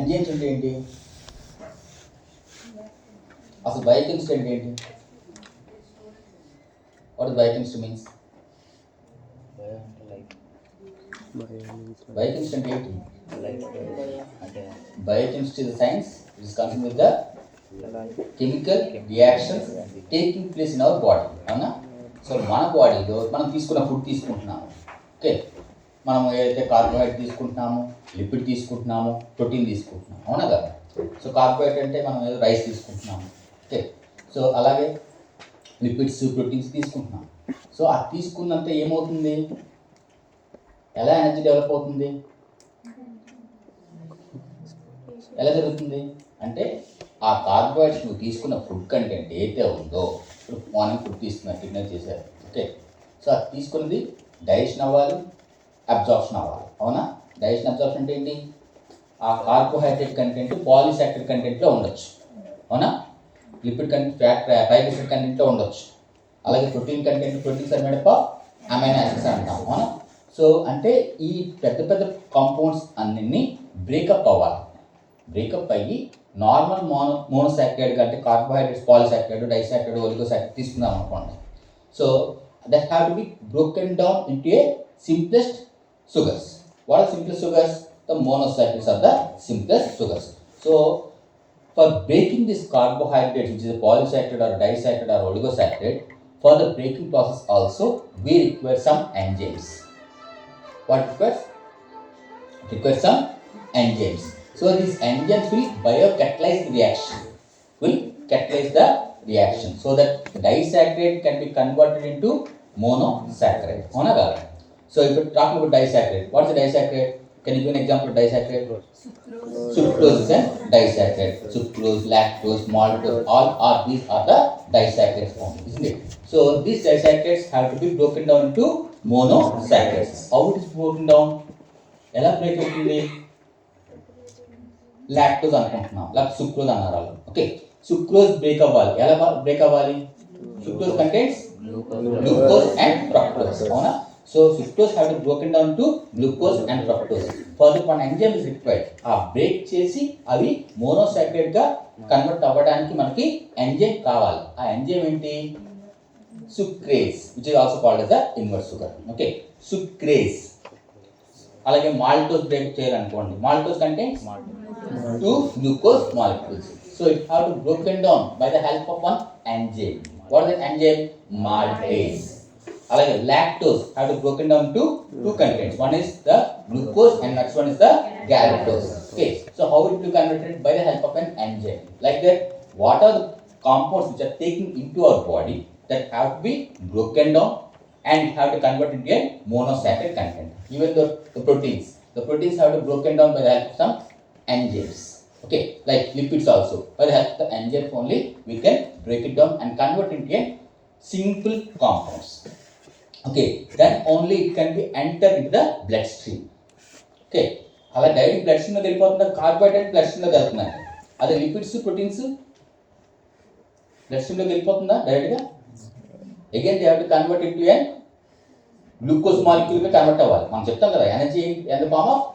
Enzymes అంటే ఏంటి? అసలు బయోకెమిస్ట్రీ అంటే ఏంటి? What is biochemistry means? Biochemistry అంటే ఏంటి? Biochemistry is a science which is concerned with the chemical reactions taking place in our body. అవునా? సో మన బాడీలో మనం తీసుకున్న ఫుడ్ తీసుకుంటున్నాము. ఓకే, మనం ఏదైతే కార్బోహైడ్రేట్ తీసుకుంటున్నాము, లిపిడ్ తీసుకుంటున్నాము, ప్రోటీన్ తీసుకుంటున్నాము, అవునా కదా? సో కార్బోహైడ్రేట్ అంటే మనం ఏదో రైస్ తీసుకుంటున్నాము. ఓకే, సో అలాగే లిపిడ్స్, ప్రోటీన్స్ తీసుకుంటున్నాము. సో అది తీసుకున్నంత ఏమవుతుంది? ఎలా ఎనర్జీ డెవలప్ అవుతుంది? ఎలా జరుగుతుంది అంటే ఆ కార్బోహైడ్రేట్స్ నువ్వు తీసుకున్న ఫుడ్ కంటెంట్ ఏదైతే ఉందో, ఇప్పుడు మార్నింగ్ ఫుడ్ తీసుకున్నారు, డిన్నర్ చేశారు. ఓకే, సో అది తీసుకున్నది డైజెషన్ అవ్వాలి, అబ్జార్ప్షన్ అవ్వాలి. అవునా? డైజెషన్, అబ్జార్ప్షన్ అంటే ఏంటి? ఆ కార్బోహైడ్రేట్ కంటెంట్ పాలీసాకరైడ్ కంటెంట్లో ఉండొచ్చు. అవునా? లిపిడ్ కంటెంట్, ట్రైగ్లిసరైడ్ కంటెంట్లో ఉండొచ్చు. అలాగే protein content, proteins are made up of amino acids అంటాం. అవునా? సో అంటే ఈ పెద్ద పెద్ద కాంపౌండ్స్ అన్నింటినీ బ్రేకప్ అవ్వాలి. బ్రేకప్ అయ్యి నార్మల్ మోనోసాకరైడ్ అంటే కార్బోహైడ్రేట్స్, పాలీసాకరైడ్, డైసాకరైడ్, ఒలిగోసాకరైడ్ తీసుకుందాం అనుకోండి. So that have to be broken down into A simplest sugars. What are simplest sugars? The monosaccharides are the simplest sugars. So for breaking this carbohydrate, which is a polysaccharide or disaccharide or oligosaccharide, for the breaking process also we require some enzymes. What requires? It requires some enzymes. So these enzymes will biocatalyze the reaction. Will catalyze the reaction so that disaccharide can be converted into monosaccharide. Hona gala. So if we're talking about disaccharide, what is a disaccharide? Can you give an example of disaccharide? Sucrose is a disaccharide. Sucrose, lactose, maltose, all these are the disaccharides form, isn't it? So these disaccharides have to be broken down into monosaccharides. How it is broken down? ఎలా break అవుతుంది? Lactose అనుకుంటున్నాం, లేకపోతే sucrose అన్నారు వాళ్ళు. Okay, sucrose break అవ్వాలి. ఎలా break అవ్వాలి? Sucrose contents glucose and fructose. అవునా? So sucrose have to broken down to glucose and fructose. For one enzyme is required. ఆ బ్రేక్ చేసి అవి మోనోసాకరైడ్ గా కన్వర్ట్ అవ్వడానికి మనకి ఎంజైమ్ కావాలి. ఆ ఎంజైమ్ ఏంటి? Sucrase, which is also called as the inverse sugar. Okay, sucrase. అలాగే మాల్టోజ్ బ్రేక్ చేయాలనుకోండి, maltose contents 2 glucose molecules. So it have to broken down by the help of one enzyme. What is that enzyme? Maltase. Alage lactose have to broken down to 2 contents. One is the glucose and next one is the galactose. Okay. So how it will be converted? By the help of an enzyme. Like that, what are the compounds which are taken into our body that have to be broken down and have to convert into a monosaccharide content. Even the proteins have to broken down by the help of some enzymes. Okay, like lipids also, by the help of the enzymes only we can break it down and convert into a simple compounds. Okay, then only it can be enter into the bloodstream. Okay, అలా direct blood stream లో వెళ్ళిపోతుంది. Carbohydrate blood stream లో వెళ్తున్నాయి. అదే lipids, proteins blood stream లోకి వెళ్ళిపోతుందా direct గా? Again they have to convert into a glucose molecule గా కన్వర్ట్ అవ్వాలి. మనం చెప్తాం కదా, energy in the form of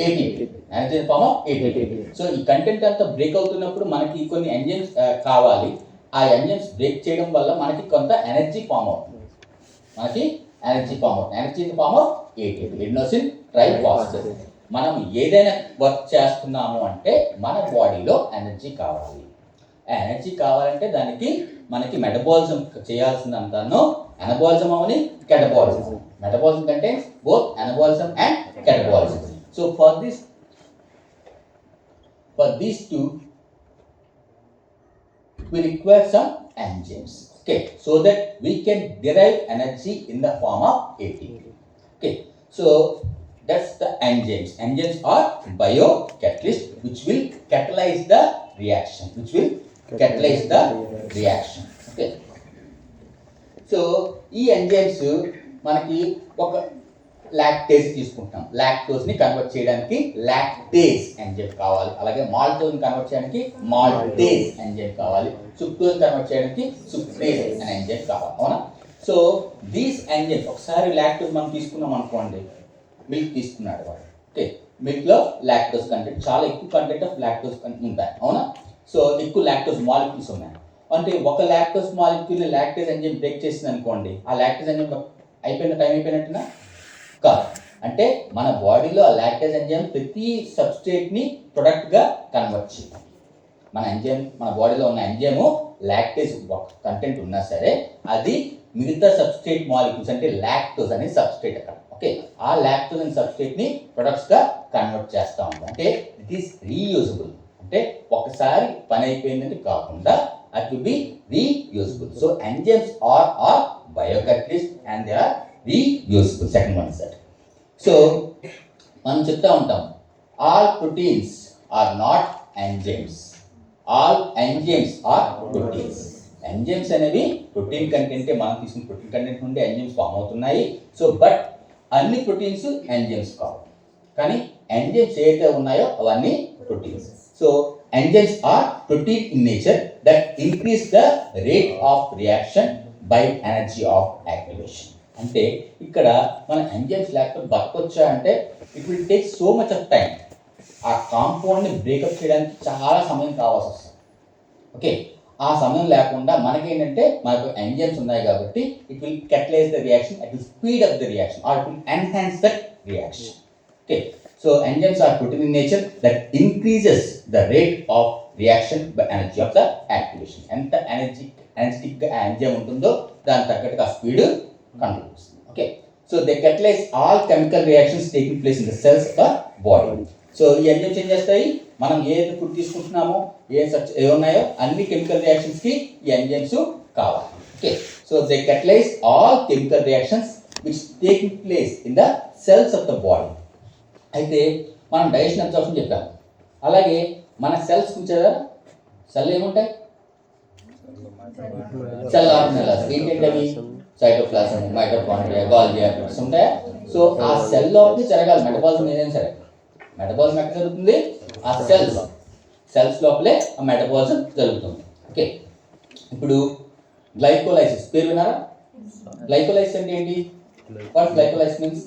ATP. Energy in the form of ATP. So ఈ కంటెంట్ అంతా బ్రేక్ అవుతున్నప్పుడు మనకి కొన్ని ఎంజైమ్స్ కావాలి. ఆ ఎంజైమ్స్ బ్రేక్ చేయడం వల్ల మనకి కొంత ఎనర్జీ ఫామ్ అవుతుంది. Energy in the form of ATP, adenosine triphosphate. మనం ఏదైనా వర్క్ చేస్తున్నాము అంటే మన బాడీలో ఎనర్జీ కావాలి. ఆ ఎనర్జీ కావాలంటే దానికి మనకి metabolism చేయాల్సిందంతాను anabolism Avani catabolism. Metabolism contains both anabolism and catabolism. So for these two we require some enzymes. Okay, so that we can derive energy in the form of ATP. Okay, so that's the enzymes. Enzymes are biocatalysts which will catalyze the reaction. Okay. So ఈ enzymes మనకి ఒక lactase తీసుకుంటాం. లాక్టోజ్ని convert చేయడానికి lactase enzyme కావాలి. అలాగే మాల్టోజ్ని convert చేయడానికి maltase enzyme కావాలి. Sucrose convert చేయడానికి సుక్రేజ్ అనే ఎంజైమ్ కావాలి. అవునా? సో దీస్ ఎంజైమ్స్, ఒకసారి లాక్టోజ్ మనం తీసుకున్నాం అనుకోండి, మిల్క్ తీసుకున్నాడు వాడు. ఓకే, మిల్క్లో లాక్టోస్ కంటెంట్ చాలా ఎక్కువ కంటెంట్ ఆఫ్ లాక్టోస్ ఉంటాయి, అవునా? సో ఎక్కువ లాక్టోస్ మాలిక్యూల్స్ ఉన్నాయి. అంటే ఒక లాక్టోస్ మాలిక్యూల్ని లాక్టేజ్ ఎంజైమ్ బ్రేక్ చేసింది అనుకోండి, ఆ లాక్టేజ్ ఎంజైమ్ టైం అయిపోయినట్టునా కాదు. అంటే మన బాడీలో ఆ లాక్టేజ్ ఎంజైమ్ ప్రతి సబ్స్ట్రేట్ని ప్రొడక్ట్గా కన్వర్ట్ చేయాలి. మన బాడీలో ఉన్న ఎంజైమ్ లాక్టేజ్ కంటెంట్ ఉన్నా సరే అది మిగతా సబ్స్ట్రేట్ మాలిక్యూల్స్ అంటే లాక్టోస్ అనే సబ్స్ట్రేట్ అక్కడ, ఓకే, ఆ లాక్టోస్ అనే సబ్స్ట్రేట్ని ప్రొడక్ట్స్గా కన్వర్ట్ చేస్తూ ఉంటాం. అంటే ఇట్ ఈస్ రీయూజబుల్. అంటే ఒకసారి పని అయిపోయిందని కాకుండా it will be reusable. So enzymes are biocatalysts and they are reusable. Second one is that. So మనం చెప్తా ఉంటాం all proteins are not enzymes. All enzymes are proteins. Enzymes అనేవి ప్రోటీన్ కంటెంటే, మనం తీసుకున్న ప్రోటీన్ కంటెంట్ నుండి ఎంజైమ్స్ ఫామ్ అవుతున్నాయి. So but అన్ని proteins enzymes కావు, కానీ ఎంజైమ్స్ ఏదైతే ఉన్నాయో అవన్నీ proteins. So enzymes are protein in nature that increase the rate of reaction by energy of activation. అంటే ఇక్కడ మన ఎంజైమ్స్ లేకపోతే బతకొచ్చా అంటే it will take so much of time. ఆ కాంపౌండ్ని బ్రేకప్ చేయడానికి చాలా సమయం కావాల్సి వస్తుంది, ఓకే. ఆ సమయం లేకుండా మనకేంటంటే మనకు ఎంజైమ్స్ ఉన్నాయి కాబట్టి it will catalyze the reaction, it will speed up the reaction or it will enhance the reaction, okay. So enzymes are protein in nature that increases the rate of reaction by energy of the activation. ఎంత energetic గా enzyme ఉంటుందో దాని తగ్గట్టుగా speed control చేస్తుంది, okay. So they catalyze all chemical reactions taking place in the cells of the body. So ఈ enzymes ఏం చేస్తాయి, మనం ఏది ఫుడ్ తీసుకుంటున్నామో ఏ ఉన్నాయో అన్ని కెమికల్ రియాక్షన్స్ కి ఈ ఎంజైమ్స్ కావాలి, okay. So they catalyze all chemical reactions which taking place in the cells of the body. అయితే మనం డైజెషన్ అబ్జార్ప్షన్ చెప్పాం, అలాగే మన సెల్స్ ఉంచారా, సెల్ ఏముంటాయి, సెల్ ఆర్గనెల్స్ ఏంటంటే అవి సైటోప్లాజం, మైటోకాండ్రియా, గోల్జీ యాక్టివిటీస్ ఉంటాయా. సో ఆ సెల్ లోపలికి జరగాలి మెటబాలిజం ఏదైనా సరే. మెటబాలిజం ఎక్కడ జరుగుతుంది, ఆ సెల్స్ లోపలే ఆ మెటబాలిజం జరుగుతుంది, ఓకే. ఇప్పుడు గ్లైకోలైసిస్ పేరు విన్నారా? గ్లైకోలైసిస్ అంటే ఏంటి? What glycolysis means?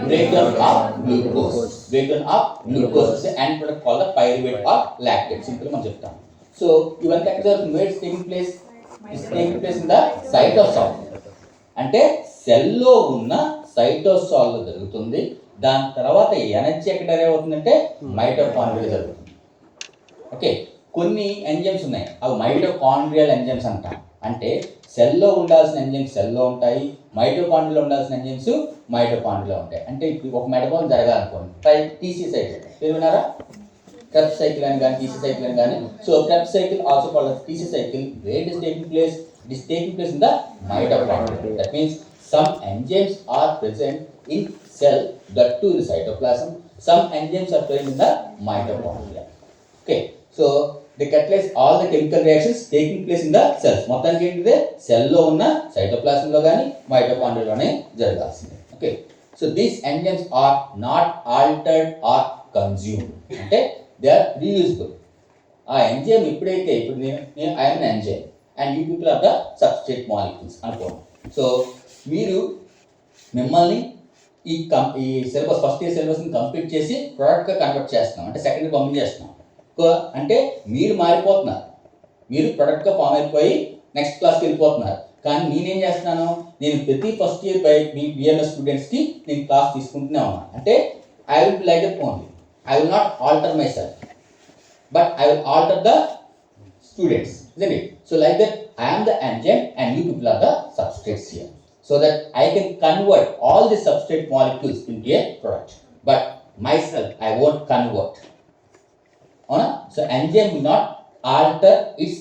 Breakdown of glucose. Breakdown of glucose is the end product called the pyruvate or lactate. Simple మనం చెప్తాం. So ఇవన్నీ ఎక్కడ జరుగుతుంది? Where is taking place? Is taking place in the cytosol. అంటే సెల్లో ఉన్న సైటోసాల్లో జరుగుతుంది. దాని తర్వాత ఎనర్జీ ఎక్కడ డెరైవ్ అవుతుందంటే మైటోకాండ్రియా జరుగుతుంది, ఓకే. కొన్ని ఎంజైమ్స్ ఉన్నాయి, అవి మైటోకాండ్రియల్ ఎంజైమ్స్ అంటాం. అంటే సెల్లో ఉండాల్సిన ఎంజైమ్స్ సెల్లో ఉంటాయి, మైటోకాండ్రియాలో ఉండాల్సిన ఎంజైమ్స్ మైటోకాండ్రియాలో ఉంటాయి. అంటే ఇప్పుడు ఒక మెటబాలిజం జరగాలనుకోండి, టీసీ సైకిల్ పేరు విన్నారా? క్రెబ్స్ సైకిల్ అని కానీ టీసీ సైకిల్ అని కానీ. So Krebs cycle also called TC cycle. Where it is taking place? It is taking place in the mitochondria. That means some enzymes are present in cell, that too in the cytoplasm. Some enzymes are present in the mitochondria. Okay, so they catalyze all the chemical reactions taking place in the cells. మొత్తానికి ఏంటిదే సెల్లో ఉన్న సైటోప్లాజంలో కానీ మైటోకాండ్రియాలోనే జరగాల్సిందే, okay. So these enzymes are not altered or consumed. అంటే they are reusable. ఆ enzyme ఇప్పుడు నేను I'm an enzyme and you people are the substrate molecules అనుకోండి. సో మిమ్మల్ని ఈ సిలబస్ ఫస్ట్ ఇయర్ సిలబస్ని కంప్లీట్ చేసి ప్రోడక్ట్గా కన్వర్ట్ చేస్తున్నాం, అంటే సెకండ్ ఇయర్ పంపింగ్ చేస్తున్నాం. అంటే మీరు మారిపోతున్నారు, మీరు ప్రొడక్ట్గా ఫామ్ అయిపోయి నెక్స్ట్ క్లాస్కి వెళ్ళిపోతున్నారు. కానీ నేనేం చేస్తున్నాను, నేను ప్రతి ఫస్ట్ ఇయర్ మీ బిఎంఎస్ స్టూడెంట్స్కి నేను క్లాస్ తీసుకుంటూనే ఉన్నాను. అంటే I will be like that only, I will not alter myself, but I will alter the students, isn't it? So like that, I am the enzyme and you people are the substrates here. So that I can convert all the substrate molecules into a product. But myself, I won't convert. So enzyme will not alter its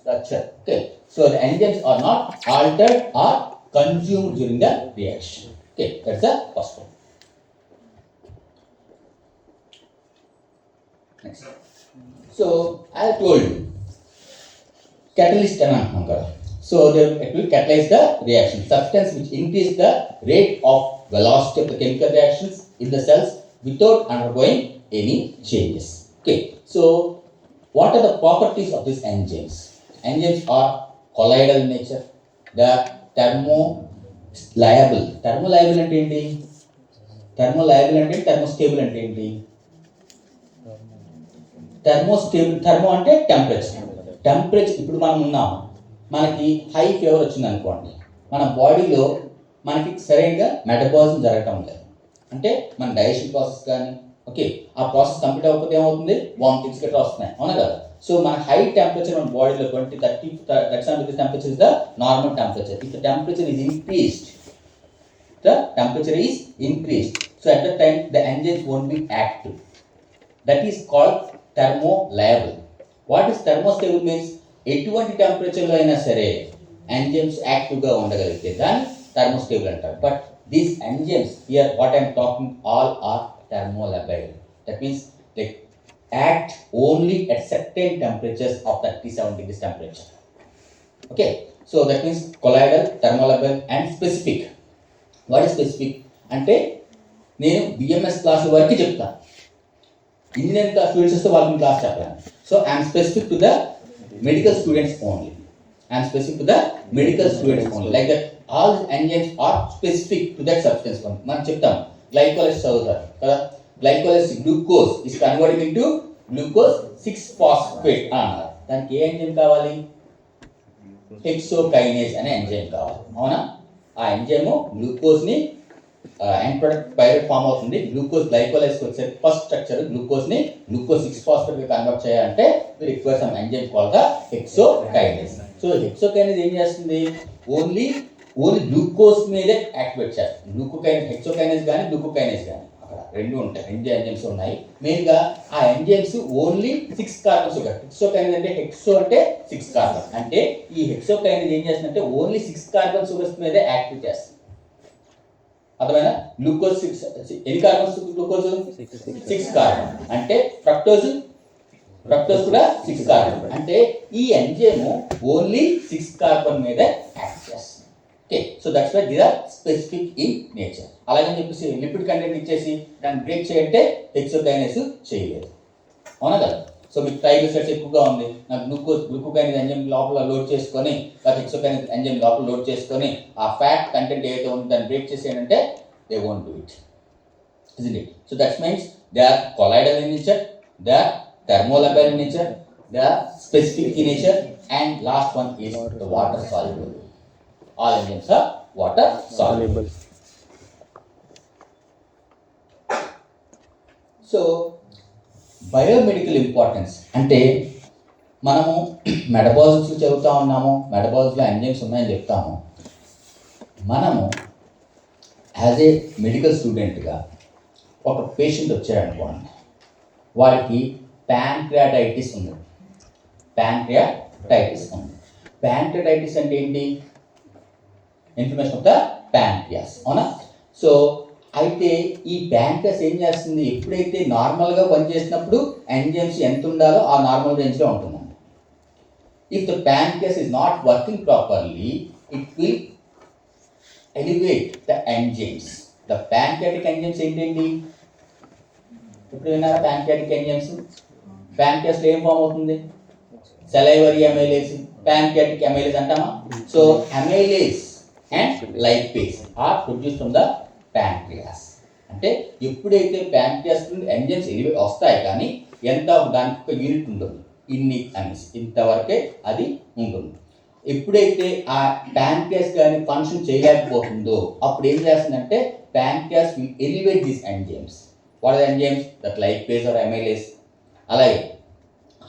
structure. Okay. So the enzymes are not altered or consumed during the reaction. Okay. That's the first one. Next. So I told you. Catalyst అని అంటున్నాం కదా. So it will catalyze the reaction. Substance which increase the rate of velocity of the chemical reactions in the cells without undergoing any changes. Okay. So what are the properties of these enzymes? Enzymes are colloidal in nature. They are thermolayable. Thermolayable అంటే ఏంటి? థర్మోలయబుల్ అంటే థర్మోస్టేబుల్ అంటే ఏంటి? థర్మోస్టేబుల్, thermo అంటే temperature ఇప్పుడు మనం ఉన్నాము, మనకి హై ఫీవర్ వచ్చింది అనుకోండి, మన బాడీలో మనకి సరైనగా మెటబాలిజం జరగటం లేదు, అంటే మన డైజెషన్ ప్రాసెస్ కానీ ఓకే ఆ ప్రాసెస్ కంప్లీట్ అవ్వకపోతే ఏమవుతుంది, వామిటింగ్స్ గట్రా వస్తున్నాయి, అవునా కదా? సో మన హై టెంపరేచర్ మన బాడీలో 30 degrees temperature is the normal temperature. If the temperature is increased, so at that time the enzymes won't be active. That is called thermolabile. What is thermostable means? ఎటువంటి టెంపరేచర్లో అయినా సరే enzymes యాక్టివ్గా ఉండగలిగితే దాన్ని thermostable అంటారు. But these enzymes here what I'm talking all are thermolabile. That means they act only at certain temperatures of 37 degrees temperature. Okay, so that means colloidal, thermolabile and specific. What is specific? అంటే నేను BMS class వరకు చెప్తాను, engineering class students వస్తే వాళ్ళకి class చెప్పాను. So I'm specific to the medical students only. Like that all enzymes are specific to that substance only. మనం చెప్తాం glycolysis చదువుతారు కదా, glycolysis glucose is converting into glucose 6-phosphate అన్నారు. దానికి ఏ ఎంజైమ్ కావాలి? హెక్సోకైనేజ్ అనే ఎంజైమ్ కావాలి, అవునా? ఆ ఎంజైమ్ గ్లూకోజ్ని ఎండ్ ప్రొడక్ట్ పైరేట్ ఫామ్ అవుతుంది. గ్లూకోజ్ గ్లైకోలైసిస్ వచ్చే ఫస్ట్ స్ట్రక్చర్ గ్లూకోజ్ని గ్లూకోజ్ 6-phosphate గా కన్వర్ట్ చేయాలంటే మీరు require some enzyme called hexokinase. So hexokinase ఏం చేస్తుంది? ఓన్లీ గ్లూకోజ్ మీదే యాక్టివేట్ చేస్తుంది. హెక్సోకైనేజ్ కానీ గ్లూకోకైనేజ్ కానీ అక్కడ రెండు ఉంటాయి, రెండు ఎంజైమ్స్ ఉన్నాయి. మెయిన్గా ఆ ఎంజైమ్స్ ఓన్లీ 6 కార్బన్ షుగర్. హెక్సోకైనేజ్ అంటే హెక్సో అంటే 6 కార్బన్, అంటే ఈ హెక్సోకైనేజ్ ఏం చేస్తుందంటే ఓన్లీ 6 కార్బన్ షుగర్స్ మీదే యాక్టివ్ చేస్తుంది. అర్థమైనా? గ్లూకోజ్ 6 ఎన్ని కార్బన్స్? గ్లూకోజ్ 6 కార్బన్, అంటే ఫ్రక్టోజ్ కూడా 6 కార్బన్, అంటే ఈ ఎంజైమ్ ఓన్లీ 6 కార్బన్ మీద యాక్ట్ చేస్తుంది. Okay, so that's why they are specific in nature. అలాగని చెప్పేసి లిపిడ్ కంటెంట్ ఇచ్చేసి దాన్ని బ్రేక్ చేయంటే హెక్సోకైనేజ్ చేయలేదు, అవునా కదా? సో మీకు ట్రైగ్లిసరైడ్స్ ఎక్కువగా ఉంది, నాకు గ్లూకోకైనేజ్ ఎంజైమ్ లోపల లోడ్ చేసుకొని లేకపోతే హెక్సోకైనేజ్ ఎంజైమ్ లోపల లోడ్ చేసుకొని ఆ ఫ్యాట్ కంటెంట్ ఏదైతే ఉందో దాన్ని బ్రేక్ చేసేయంటే they won't do it, isn't it? So that means they are colloidal in nature, they are thermolabile in nature, they are specific in nature, and last one is the water soluble. All enzymes are water soluble. So biomedical importance అంటే మనము metabolisms చదువుతూ ఉన్నాము, మెటబాలిజంలో enzymes ఉన్నాయని చెప్తాము. మనము as a medical స్టూడెంట్గా ఒక patient వచ్చారనుకోండి, వాడికి ప్యాంక్రియాటైటిస్ ఉంది. ప్యాంక్రియాటైటిస్ అంటే ఏంటి? ఇన్ఫ్లమేషన్ ఆఫ్ ద ప్యాంక్రియాస్, అవునా? సో అయితే ఈ ప్యాంక్రియాస్ ఏం చేస్తుంది? ఎప్పుడైతే నార్మల్గా పనిచేసినప్పుడు ఎంజైమ్స్ ఎంత ఉండాలో ఆ నార్మల్ రేంజ్లో ఉంటుందండి. If the pancreas is not working properly it will elevate the enzymes. The pancreatic enzymes ఏంటండి? ఇప్పుడు విన్నారా? ప్యాంక్రియాటిక్ ఎంజైమ్స్ ప్యాంక్రియాస్లో ఏం ఫామ్ అవుతుంది? సెలైవరీ అమైలేజ్, ప్యాంక్రియాటిక్ అమైలేజ్ అంటామా? So amylase and lipase are produced from the pancreas. అంటే ఎప్పుడైతే pancreas నుండి ఎంజైమ్స్ వస్తాయి కానీ ఎంత దానికి ఒక యూనిట్ ఉంటుంది, ఇన్ని అనేసి ఇంతవరకే అది ఉంటుంది. ఎప్పుడైతే ఆ ప్యాంక్రియాస్ కానీ ఫంక్షన్ చేయలేకపోతుందో అప్పుడు ఏం చేస్తుందంటే pancreas will elevate these enzymes. What are enzymes? That lipase or amylase. అలాగే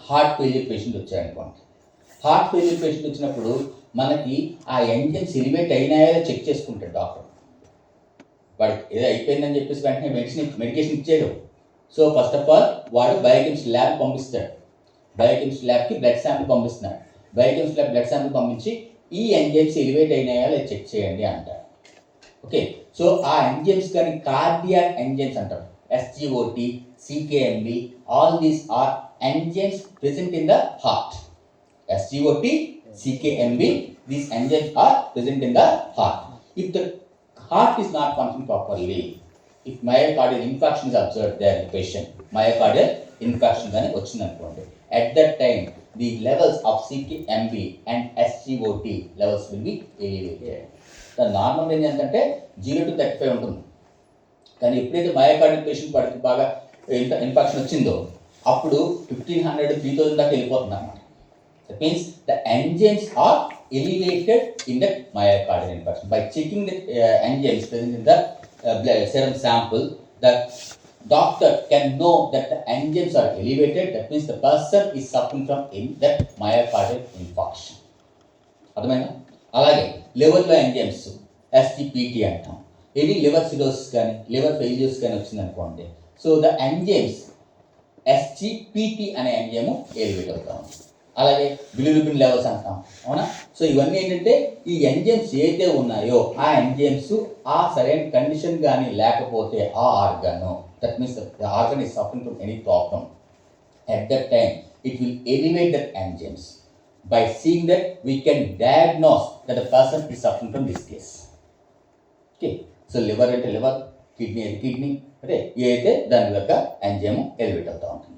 హార్ట్ ఫెయిల్యూర్ పేషెంట్ వచ్చారనుకోండి, హార్ట్ ఫెయిల్యూర్ పేషెంట్ వచ్చినప్పుడు మనకి ఆ ఎంజైమ్స్ ఎలివేట్ అయినాయో చెక్ చేసుకుంటాడు డాక్టర్. వాడికి ఏదో అయిపోయిందని చెప్పేసి వెంటనే మెడికేషన్ ఇచ్చేయడం. సో ఫస్ట్ ఆఫ్ ఆల్ వాడు బయోకెమిస్ట్రీ ల్యాబ్ పంపిస్తాడు, బయోకెమిస్ట్రీ ల్యాబ్కి బ్లడ్ శాంపిల్ పంపిస్తున్నాడు. బయోకెమిస్ట్రీ ల్యాబ్ బ్లడ్ శాంపిల్ పంపించి ఈ ఎంజైమ్స్ ఎలివేట్ అయినాయో లేదా చెక్ చేయండి అంటారు. ఓకే, సో ఆ ఎంజైమ్స్ కానీ కార్డియాక్ ఎంజైమ్స్ అంటారు, SGOT, CKMB, all these are enzymes present in the heart. SGOT, CKMB, these enzymes are present in the heart. If the heart is not functioning properly, if myocardial infarction is observed there in the patient, myocardial infarction గాని వచ్చిందనుకోండి, at that time the levels of CKMB and SGOT levels will be elevated. The normal range ఏంటంటే 0 to 35 ఉంటుంది, కానీ ఎప్పుడైతే myocardial patient పడితే బాగా infection వచ్చిందో అప్పుడు 1500 3000 దాకా వెళ్ళిపోతుంది అన్నమాట. That means the enzymes are elevated in the myocardial infarction. By checking the enzymes present in the serum sample, the doctor can know that the enzymes are elevated. That means the person is suffering from that myocardial infarction. అర్థమైనా? అలాగే లివర్లో enzymes SGPT అంటాం. ఇది liver cirrhosis కానీ liver failures కానీ వచ్చిందనుకోండి, so the enzymes SGPT అనే enzyme elevate అవుతాం. అలాగే బిలిరుబిన్ లెవెల్స్ అంటాం, అవునా? సో ఇవన్నీ ఏంటంటే ఈ ఎంజైమ్స్ ఏదైతే ఉన్నాయో ఆ ఎంజైమ్స్ ఆ సరైన కండిషన్ కానీ లేకపోతే ఆ organ, that means the organ is suffering from any problem, at that time it will elevate that enzymes. By seeing that we can diagnose that the person is suffering from this case. Okay, so liver అంటే liver, kidney అంటే kidney, అంటే ఏదైతే దాని యొక్క enzyme elevate అవుతూ ఉంటుంది.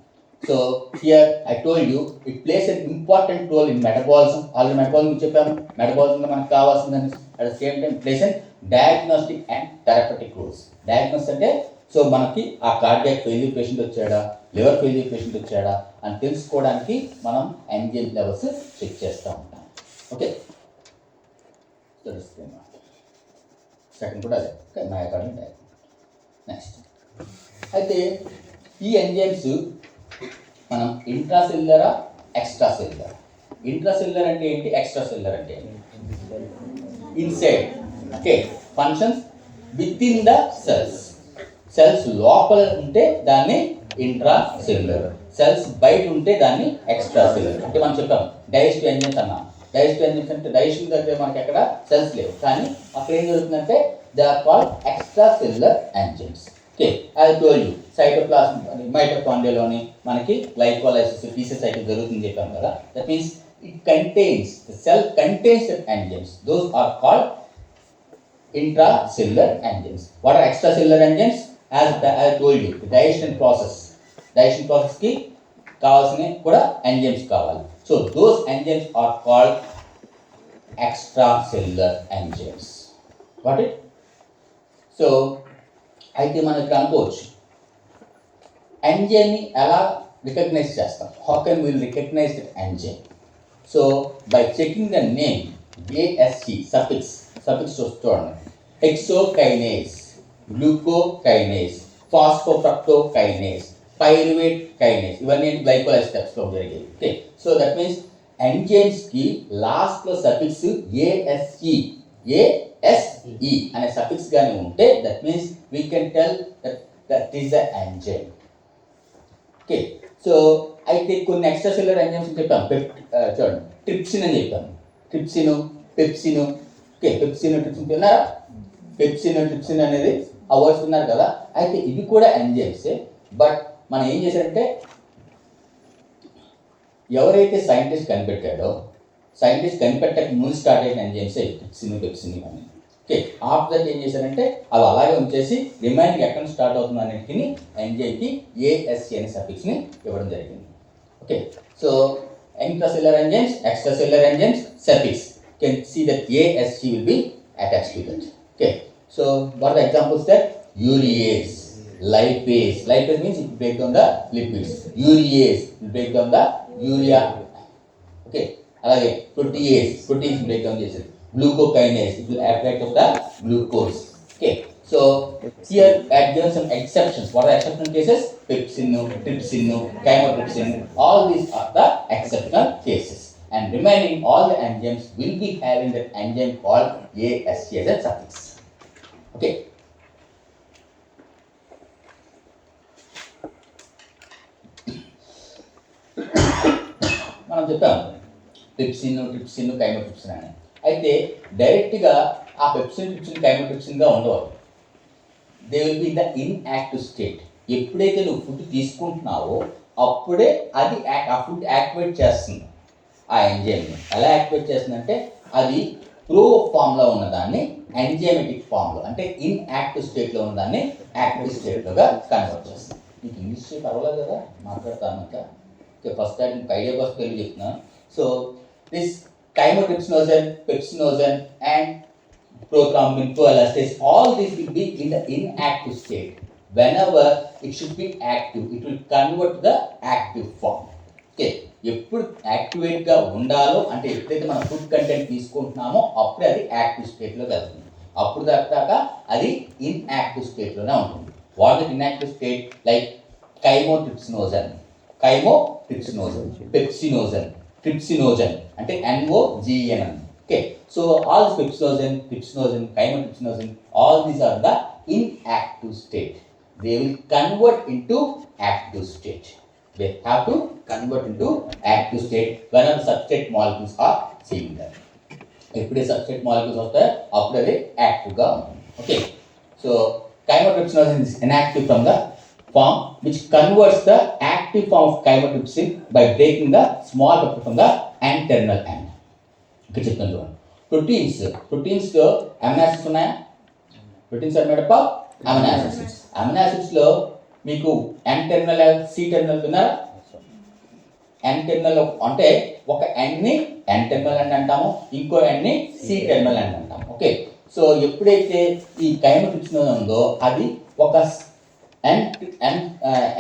So here I told you it plays an important role in metabolism. Already metabolism చెప్పాము, metabolism లో మనకు కావాల్సిందని at the same time plays an diagnostic and therapeutic roles. Diagnosis అంటే సో మనకి ఆ కార్డియాక్ ఫెయిల్యూర్ పేషెంట్ వచ్చాడా, liver failure patient వచ్చాడా అని తెలుసుకోవడానికి మనం ఎంజైమ్ లెవెల్స్ చెక్ చేస్తూ ఉంటాం. ఓకే, సెకండ్ కూడా అదే. Okay, myocardial diagnosis. నెక్స్ట్ అయితే ఈ ఎంజైమ్స్ మనం ఇంట్రాసెల్యులరా ఎక్స్ట్రా సెల్యులర్. ఇంట్రాసెల్యులర్ అంటే ఏంటి, ఎక్స్ట్రా సెల్యులర్ అంటే inside. Okay, functions with in the cells. Cells లోపల ఉంటే దాన్ని ఇంట్రా సెల్యులర్, సెల్స్ బయట ఉంటే దాన్ని ఎక్స్ట్రా సెల్యులర్. అంటే మనం చెప్పాం డైజెస్టివ్ ఎంజైమ్స్ అన్నాం. డైజెస్టివ్ ఎంజైమ్స్ అంటే డైజెషన్ దగ్గర మనకి ఎక్కడ సెల్స్ లేవు, కానీ అక్కడ ఏం జరుగుతుందంటే they are called extra cellular enzymes. Okay, I told you cytoplasm మైటోకాండ్రియాలోని మనకి గ్లైకోలైసిస్ పీసెస్ సైకిల్ జరుగుతుంది చెప్పాం కదా. That means it contains, the cell contains enzymes, those are called intracellular enzymes. What are extracellular enzymes? As I told you digestion ప్రాసెస్కి కావాల్సిన కూడా enzymes కావాలి. So those enzymes are called extracellular enzymes. What it? So అయితే మనం ఇక్కడ అనుకోవచ్చు ఎంజైమ్ని ఎలా రికగ్నైజ్ చేస్తాం. How can will recognise that enzyme? So by checking the name A S C suffix చూడండి. Hexokinase, glucokinase, phosphofructokinase, pyruvate kinase, ఇవన్నీ గ్లైకోలైసిస్ స్టెప్స్లో జరిగేవి. ఓకే, సో దట్ మీన్స్ ఎంజైమ్స్కి లాస్ట్లో సఫిక్స్ ఏఎస్ఈ అనే సఫిక్స్ కానీ ఉంటే that means we can tell that is the enzyme. Okay, so అయితే కొన్ని ఎక్స్ట్రా సెల్యులర్ ఎంజైమ్స్ చెప్పాం. చూడండి, ట్రిప్సిన్ అని చెప్పాను, పెప్సిన్. ఓకే, ట్రిప్సిన్ విన్నారా? ట్రిప్సిన్ అనేది ఆ వర్డ్స్ విన్నారు కదా. అయితే ఇవి కూడా ఎంజైమ్సే, బట్ మనం ఏం చేశారంటే ఎవరైతే సైంటిస్ట్ కనిపెట్టక ముందు స్టార్ట్ అయిన ఎంజైమ్సే పెప్సిన్ అని. ఓకే, ఆఫ్టర్ దట్ ఏం చేశారంటే అవి అలాగే ఉంచేసి రిమైనింగ్ ఎక్కడ స్టార్ట్ అవుతుంది అన్నిటిని ఎంజైమ్కి ఏఎస్సి అనే సఫిక్స్ని ఇవ్వడం జరిగింది. Okay, so intracellular enzymes, extracellular enzymes, suffix can see that ASC will be attached to that. Okay, so what are the examples that? Urease, lipase means it break down the lipids, urease will break down the urea. Okay, అలాగే proteins break down చేసేది, glucokinase it will act of the glucose. Okay, so here I have given some exceptions. What are the exceptional cases? Pepsin, trypsin, chymotrypsin, all these are the exceptional cases, and remaining all the enzymes will be having that enzyme called ASC as a suffix. Okay, మనం చెప్పాం pepsin, trypsin, chymotrypsin అని. అయితే డైరెక్ట్గా ఆ pepsin, trypsin, కైమోట్రిప్సిన్గా ఉండవు. They will be in the inactive state. ఎప్పుడైతే నువ్వు food తీసుకుంటున్నావో అప్పుడే అది ఆ ఫుడ్ యాక్టివేట్ చేస్తుంది ఆ ఎంజైమ్ని. ఎలా యాక్టివేట్ చేస్తుందంటే అది ప్రో ఫామ్లో ఉన్నదాన్ని ఎంజైమెటిక్ ఫామ్లో, అంటే ఇన్యాక్టివ్ స్టేట్లో ఉన్నదాన్ని యాక్టివ్ స్టేట్లోగా కన్వర్ట్ చేస్తుంది. మీకు ఇంగ్లీష్ పర్వాలేదు కదా, మాట్లాడతాను ఇంకా. ఫస్ట్ టైం ఐడియా కోసం తెలియ చెప్తున్నాను. So this chymotrypsinogen, pepsinogen and prothrombin, proelastase, all these will be in the inactive state. Whenever it should be active, it will convert to the active form. Okay, ఎప్పుడు యాక్టివేట్గా ఉండాలో అంటే ఎప్పుడైతే మనం food content తీసుకుంటున్నామో అప్పుడే అది యాక్టివ్ స్టేట్లోకి వెళ్తుంది. అప్పుడు దాకా అది ఇన్యాక్టివ్ స్టేట్లోనే ఉంటుంది. What is inactive state? Like chymotrypsinogen, pepsinogen, trypsinogen అంటే NOGN అని. Okay, so all this pepsinogen, trypsinogen, chymotrypsinogen, all these are the inactive state. They will convert into active state. They have to convert into active state whenever substrate molecules are seen there. ఎప్పుడే substrate molecules వస్తాయో అప్పుడు అది యాక్టివ్గా ఉంటుంది. Okay, so chymotrypsinogen is inactive from the form which converts the active form of chymotrypsin by breaking the small peptide from the N-terminal end. ఇక్కడ చెప్తాను చూడండి. ప్రోటీన్స్లో అమినో యాసిడ్స్ ఉన్నాయా? Proteins are made up of amino acids. Amino యాసిడ్స్లో మీకు N terminal, C-టెర్మినల్ ఉన్నారా? N-టెర్మినల్ అంటే ఒక N-ని N-టెర్మినల్ అని అంటాము, ఇంకో N-ని C-టెర్మినల్ అని అంటాము. ఓకే, సో ఎప్పుడైతే ఈ కైమోట్రిప్సినోజన్ ఉందో అది ఒక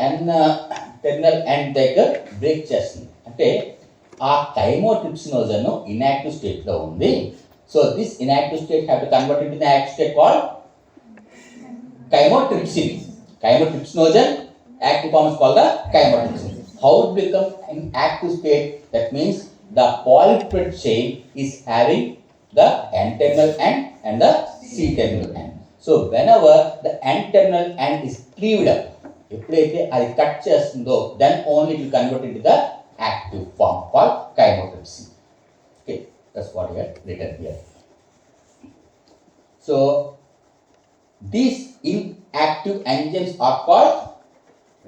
N-టెర్మినల్ ఎండ్ దగ్గర బ్రేక్ చేస్తుంది. అంటే ఆ కైమోట్రిప్సినోజన్ ఇన్యాక్టివ్ స్టేట్లో ఉంది. So this inactive state have to convert into the active state called chymotrypsin. Chymotrypsinogen active form is called the chymotrypsin. How it become in active state? That means the polypeptide chain is having the N-terminal end and the C-terminal end. So whenever the N-terminal end is cleaved up, ఎప్పుడైతే అది cut చేస్తుందో then only it will convert into the active form called chymotrypsin. Okay, that's what we have written here. So these inactive enzymes are called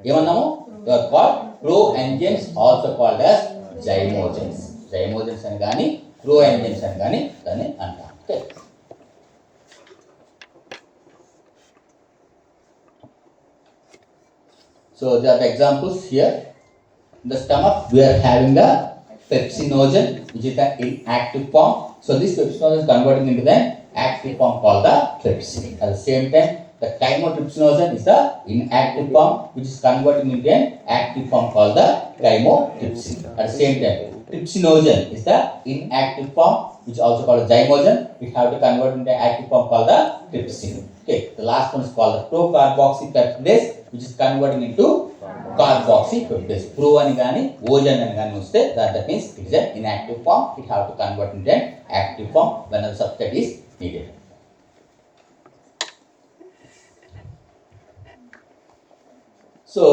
ఏమన్నాము? They are called proenzymes, also called as zymogens. Zymogens అని కానీ proenzymes అని కానీ దాన్ని అంటాం. Okay. So there are the examples here. In the stomach we are having the pepsinogen, which is the inactive form. So this pepsinogen is converting into the active form called the trypsin. At the same time, the chymotrypsinogen is the inactive form which is converting into an active form called the chymotrypsin. At the same time, trypsinogen is the inactive form which is also called zymogen. We have to convert into an active form called the trypsin. Okay, the last one is called the procarboxypeptidase, which is converting into carboxypeptidase. Pro ani gaani ojan ani gaani uste that means it is an inactive form. It have to convert into an active form when the substrate is needed. So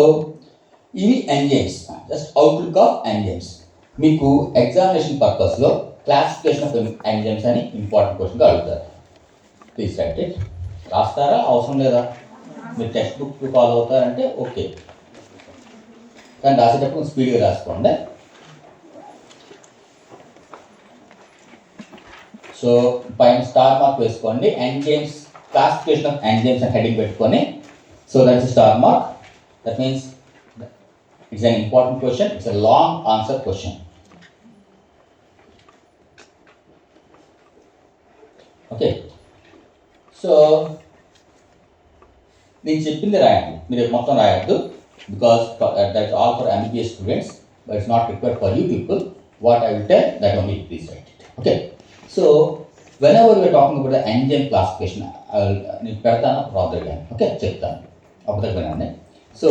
ఇవి enzymes, just outlook of enzymes. మీకు examination పర్పస్లో classification of enzymes అని important క్వశ్చన్గా అడుగుతారు. Please write it. రాస్తారా? అవసరం లేదా? మీరు టెక్స్ట్ బుక్ ఫాలో అవుతారంటే ఓకే, కానీ రాసేటప్పుడు స్పీడ్గా రాసుకోండి. సో పైన స్టార్ మార్క్ వేసుకోండి. ఎంజైమ్స్, క్లాసిఫికేషన్ ఆఫ్ ఎంజైమ్స్ అని హెడింగ్ పెట్టుకొని, so that's star mark. That means it's an important question. It's a long answer question. Okay. So నేను చెప్పింది రాయండి, మీరు మొత్తం రాయద్దు, because that's all for MBBS students, but it's not required for you people. What I will tell, that only please write it. Okay. So whenever we are talking about the enzyme classification, నేను పెడతాను rather గాని. Okay, చెప్తాను అప్పుడు వినండి. So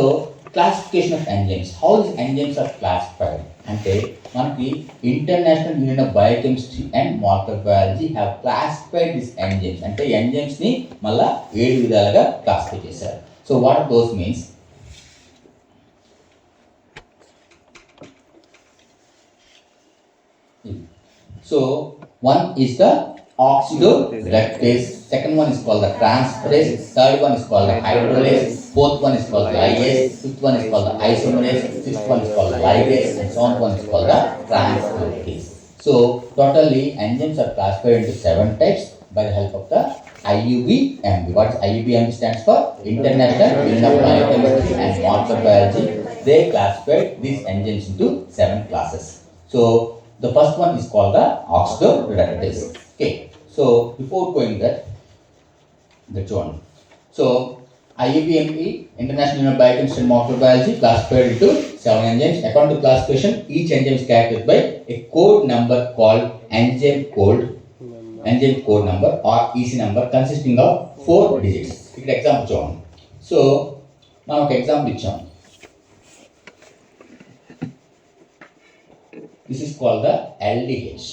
classification of enzymes, how this enzymes are classified అంటే మనకి international union of biochemistry and molecular biology have classified this enzymes. అంటే ఎంజైమ్స్ని మళ్ళీ 7 విధాలుగా క్లాసిఫై చేశారు. So what are those means? So one is the oxidoreductase, second one is called the transferase, third one is called the hydrolase, fourth one is called the ligase, fifth one is called the isomerase, sixth one is called the ligase, and so on one is called the transferase. So totally enzymes are classified into 7 types by the help of the IUBMB. What is IUBMB stands for? International Union of Biochemistry and Molecular Biology. They classified these enzymes into 7 classes. So the first one is called the oxidoreductase. Okay. So before going that, that's one. So IUPME, International Union of Biochemistry and Molecular Biology, classified into 7 enzymes. According to classification, each enzyme is characterized by a code number called enzyme code number or EC number consisting of 4 digits. ఇక్కడ example చూడండి. So మనం ఒక example ఇచ్చాం. This is called the LDH,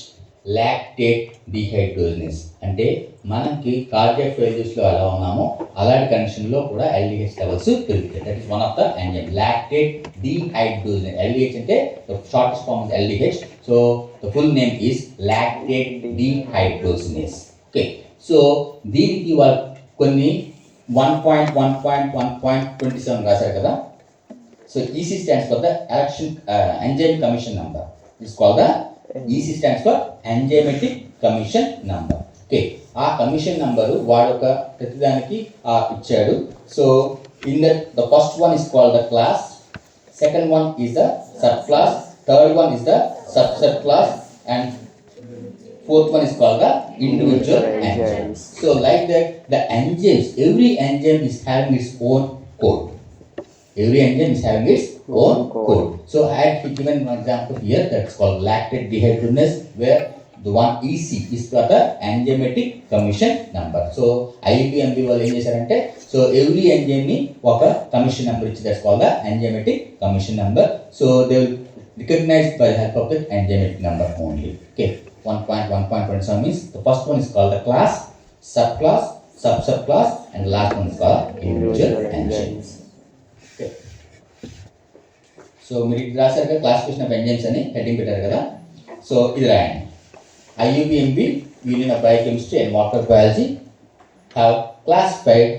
lactate dehydrogenase. అంటే మనకి cardiac ఫెయిల్యూర్స్లో ఎలా ఉన్నామో అలాంటి కండిషన్లో కూడా LDH లెవెల్స్ పెరుగుతాయి. That is one of the enzyme, lactate dehydrogenase. LDH అంటే the shortest form of LDH. So the full name is lactate dehydrogenase. Okay, so దీనికి వాళ్ళు కొన్ని 1.1.1.27 రాశారు కదా. So EC stands for the enzyme commission number. It's called the EC stands for enzymatic commission number. Okay, ఆ commission number వాడొక ప్రతిదానికి ఇచ్చాడు. So in the first one is called the class, second one is the sub class, third one is the sub class, and fourth one is called the individual enzymes. So like that, the enzymes, every enzyme is having its own code. Every enzyme is having its own code. So I have given one example here that's called lactate dehydrogenase, where the one EC is for the enzymatic commission number. So IUPMB వాళ్ళు ఏం చేశారంటే, so every enzyme ని ఒక commission number ఇచ్చి, that's called the enzymatic commission number. So they will recognize by the help of the enzymatic number only. Okay, 1.1.27 means the first one is called the class, subclass, subclass, and the last one is called individual enzymes. Okay. So మీరు ఇది రాశారు classification of enzymes అని heading పెట్టారు కదా. So ఇది రాయండి. IUPMB, Union of Biochemistry and Molecular Biology, have classified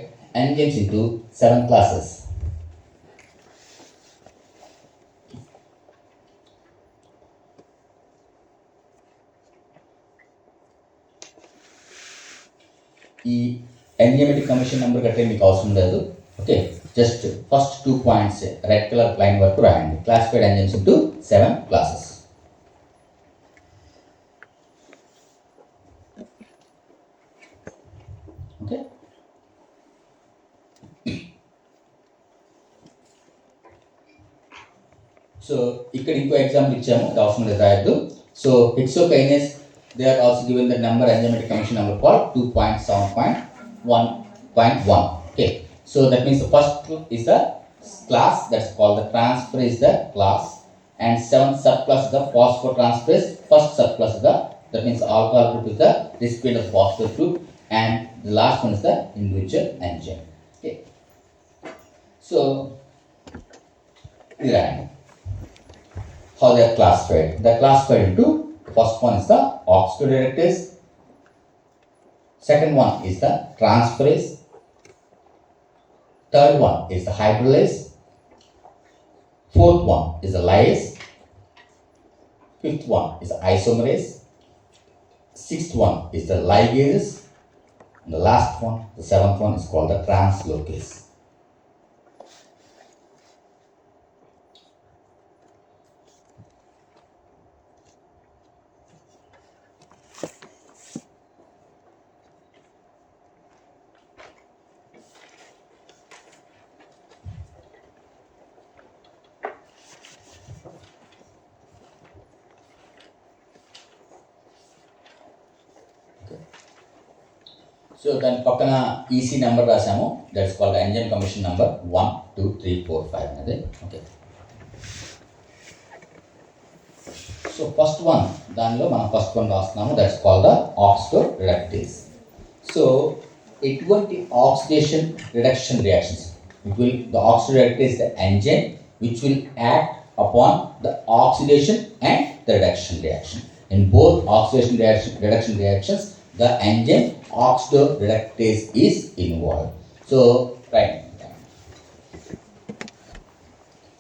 enzymes into 7 classes. ఈ enzymatic commission number కట్టే మీకు అవసరం లేదు. Okay, just first 2 points red colour line వరకు రాయండి. Classified enzymes into 7 classes. Okay, so ఇక్కడ ఇంకో ఎగ్జాంపుల్ ఇచ్చాము, అది అవసరం లేదు రాయద్దు. So hexokinase, they are also given the number enzymatic commission number called 2.7.1.1. Okay, so that means the first is the class, that's called the transferase the class, and 7th subclass is the phosphotransferase. First subclass is the, that means alcohol group is the recipient of phosphorus group, and the last one is the individual enzyme. Okay, so how they are classified? They are classified into, first one is the oxidoreductase, second one is the transferase, third one is the hydrolase, fourth one is the lyase, fifth one is the isomerase, sixth one is the ligases, and the last one, the seventh one, is called the translocase. So దాని పక్కన EC number రాసాము, that's called enzyme commission number 1, 2, 3, 4, 5 అనేది. Okay, so first one, దానిలో మనం first one రాస్తున్నాము, that's called the ఆక్సిడోరెడక్టేస్. So ఎటువంటి oxidation reduction reactions, the oxidoreductase is the enzyme which will act upon the oxidation and the reduction reaction. In both oxidation reduction reactions, the enzyme oxidoreductase is involved. So, right,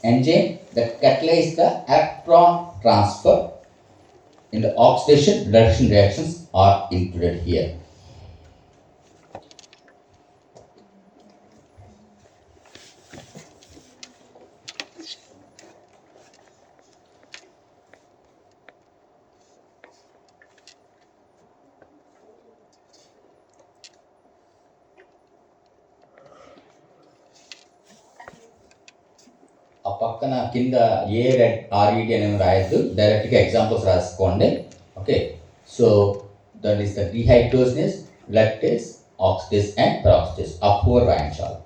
enzyme that catalyze the electron transfer in the oxidation reduction reactions are included here. పక్కన కింద ఏ red RED అనేవి రాయద్దు, డైరెక్ట్గా examples రాసుకోండి. Okay, so that is the dehydrogenase, lactase, oxidase and peroxidase. ఆ 4 రాయించాలి.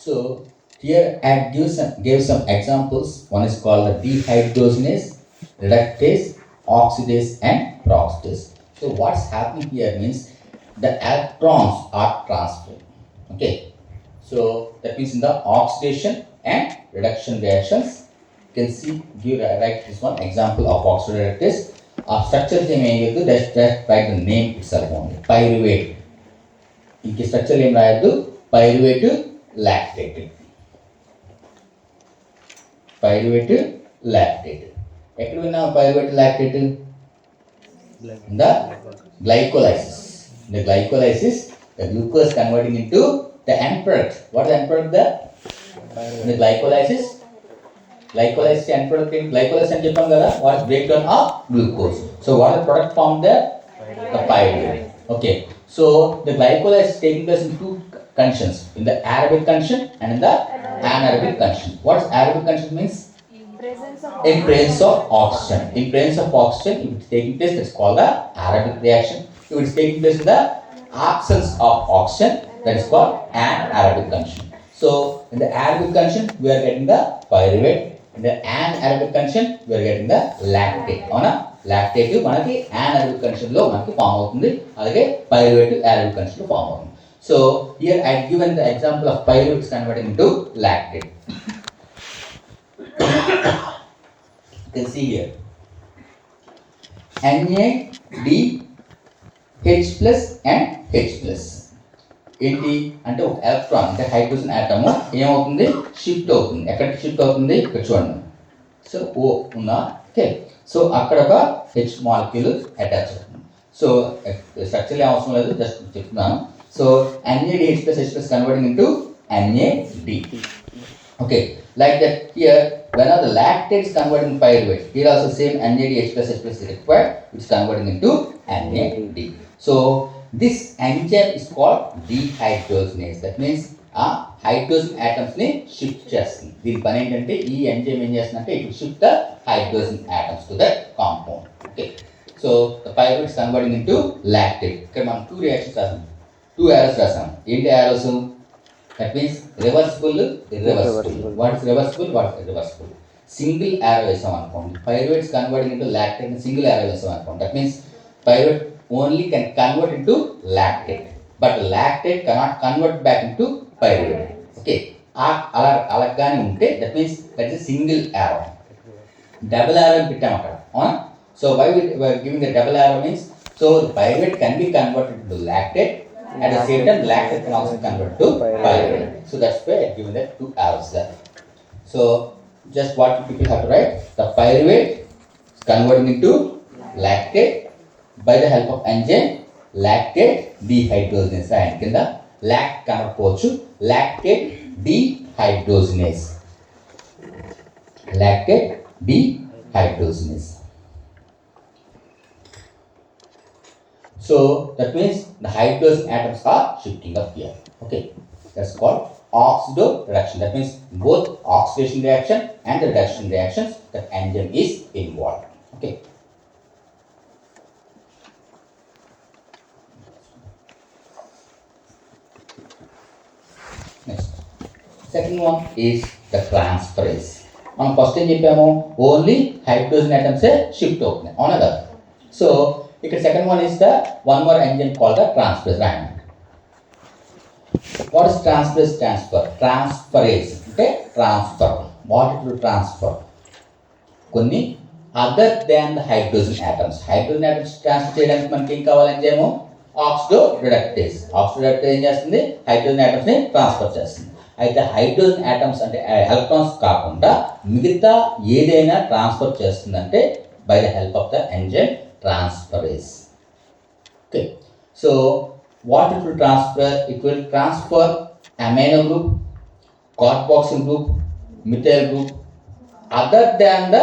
So here I gave some examples. One is called the dehydrogenase, reductase, oxidase and peroxidase. So what's happening here means the electrons are transferred. Okay, so that means in the oxidation and reduction reactions, you can see, write this one example of oxidation reductase. Structure just write the name itself only. Pyruvate. In structure name pyruvate lactate. Pyruvate lactate. ఎక్కడ విన్నా pyruvate lactate? In the glycolysis. In the glycolysis, the glucose converting into the end product. What is the end product there? In the glycolysis end product in glycolysis and చెప్పాం కదా, what is breakdown of glucose. So what is the product formed there? The pyruvate. Okay, so the glycolysis is taking place in 2 conditions, in the aerobic condition and in the anaerobic condition. What is aerobic condition means? In presence of oxygen. In presence of oxygen, if it is taking place, that's called the aerobic reaction. If it is taking place in the absence of oxygen, that is called anaerobic condition. So in the aerobic condition, we are getting the pyruvate. In the anaerobic condition, we are getting the lactate. అవునా, lactate మనకి anaerobic condition లో మనకి form అవుతుంది, అలాగే pyruvate aerobic condition లో form అవుతుంది. So here I have given the example of pyruvate converting into lactate. You can see here NADH plus and H plus. ఏంటి అంటే ఒక ఎలక్ట్రాన్ అంటే హైడ్రోజన్ ఆటమ్ ఏమవుతుంది, షిఫ్ట్ అవుతుంది. ఎక్కడికి షిఫ్ట్ అవుతుంది, ఇక్కడ చూడండి. సో ఓ ఉందా, ఓకే, సో అక్కడ ఒక హెచ్ మాలిక్యూల్ అటాచ్ అవుతుంది. సో స్ట్రక్చర్ ఏం అవసరం లేదు, జస్ట్ చెప్తున్నాను. So NADH plus H plus converting into NAD. Okay, like that here, whenever the lactate is converting pyruvate, here also same NADH plus H plus is required, which is converting into NAD. So this enzyme is called dehydrogenase. That means hydrogen atoms ni shift చేస్తుంది. దీని పని ఏంటంటే ఈ enzyme ఏం చేస్తుందంటే it will shift the hydrogen atoms to that compound. Okay, so the pyruvate is converting into lactate. ఇక్కడ మనం 2 reactions రాసాం, 2 arrows రాసాం. ఏంటి arrows? That means reversible, irreversible. What is reversible, what is irreversible? Single arrow వేసాం అనుకోండి, pyruvate is converting into lactate, single arrow వేసాం అనుకోండి. That means pyruvate only can convert into lactate, but lactate cannot convert back into pyruvate. Okay, అలా కానీ ఉంటే that means that is single arrow. Double arrow పెట్టాం అక్కడ, అవునా? So why we are giving the double arrow means, so the pyruvate can be converted to lactate, at the same time lactate can also convert to pyruvate. So that's why I have given that 2 arrows there. So just what people have to write, the pyruvate is converting into lactate by the help of enzyme lactate dehydrogenase. And కింద lact కనకపోవచ్చు, lactate dehydrogenase, lactate dehydrogenase. So that means the hydrogen atoms are shifting up here. Okay, that's called oxidoreduction. That means both oxidation reaction and the reduction reactions, that enzyme is involved. Okay. Next, second one is the transferase. మనం first ఏం చెప్పాము, only hydrogen ఐటమ్సే shift అవుతున్నాయి, అవునా కదా? So ఇక్కడ second one is the one more enzyme called the transferase. రాయండి, what is transferase? Transferase అంటే transfer. What it will transfer? కొన్ని other than the hydrogen atoms. Hydrogen atoms transfer చేయడానికి మనకి ఏం కావాలి? ఎంజైమ్ ఆక్సిడోరిడక్టేస్. ఆక్సిడోరిడక్టేస్ ఏం చేస్తుంది? హైడ్రోజన్ ఆటమ్స్ ని ట్రాన్స్ఫర్ చేస్తుంది. అయితే హైడ్రోజన్ ఆటమ్స్ అంటే ఎలక్ట్రాన్స్ కాకుండా మిగతా ఏదైనా ట్రాన్స్ఫర్ చేస్తుందంటే by the help of the enzyme transferase. Okay, so what it will transfer? It will transfer amino group, carboxyl group, methyl group. Other than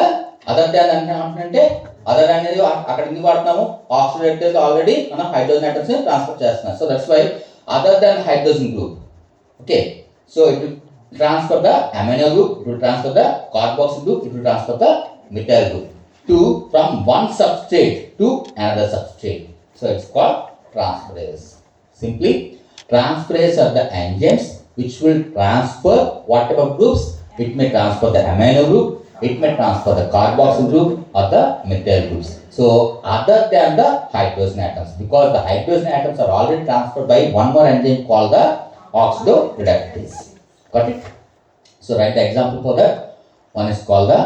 అంటే other అనేది అక్కడ ఎందుకు వాడుతున్నాము, ఆక్సిడేటివ్ ఆల్రెడీ మనం హైడ్రోజన్ ఆటమ్స్ ట్రాన్స్ఫర్ చేస్తున్నాం. So that's why other than hydrogen group. Okay, so it will transfer the amino group, it will transfer the carboxyl group, it will transfer the methyl group to from one substrate to another substrate. So it's called transferase. Simply, transferase are the enzymes which will transfer whatever groups. It may transfer the amino group, it may transfer the carboxyl group or the methyl groups. So other than the hydrogen atoms, because the hydrogen atoms are already transferred by one more enzyme called the oxidoreductase. Got it? So write the example for that. One is called the,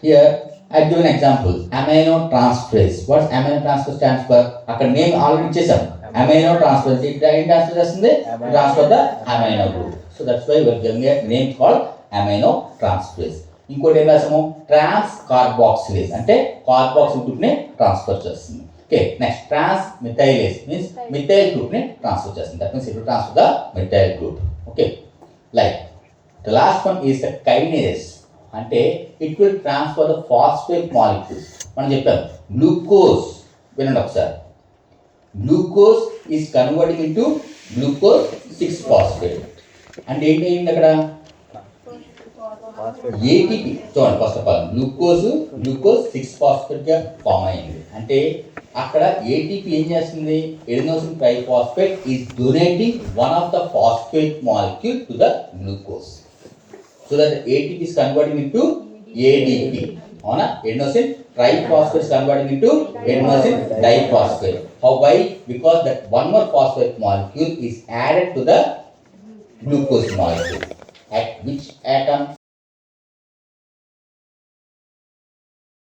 here I give an example, amino transferase. What amino transferase stands for? Akkada name already ichesam. Amino transferase. It transfer chestundi, transfer the amino group. So that's why we are giving a name called amino transferase. ఇంకోటి ఏం రాసాము, ట్రాన్స్ carboxylase అంటే carboxyl group ని transfer చేస్తుంది. Okay, next ట్రాన్స్ మిథైలేజ్ means methyl group ని transfer చేస్తుంది. That means it will transfer the methyl group. Okay, like the last one is the kinase, అంటే it will transfer the phosphate molecules. మనం చెప్పాం glucose, వినండి ఒకసారి, glucose is converting into glucose 6-phosphate అంటే ఏంటి అయింది అక్కడ, ఏటీపీ. చూడండి, first of all glucose 6-phosphate గా ఫామ్ అయింది. అంటే అక్కడ ఏటీపీ ఏం చేస్తుంది, adenosine triphosphate is donating one of the phosphate molecule to the glucose. So that ATP is converting into ADP. అవునా, adenosine triphosphate is converting into adenosine diphosphate. How why? Because that one more phosphate molecule is added to the glucose molecule. At which atom?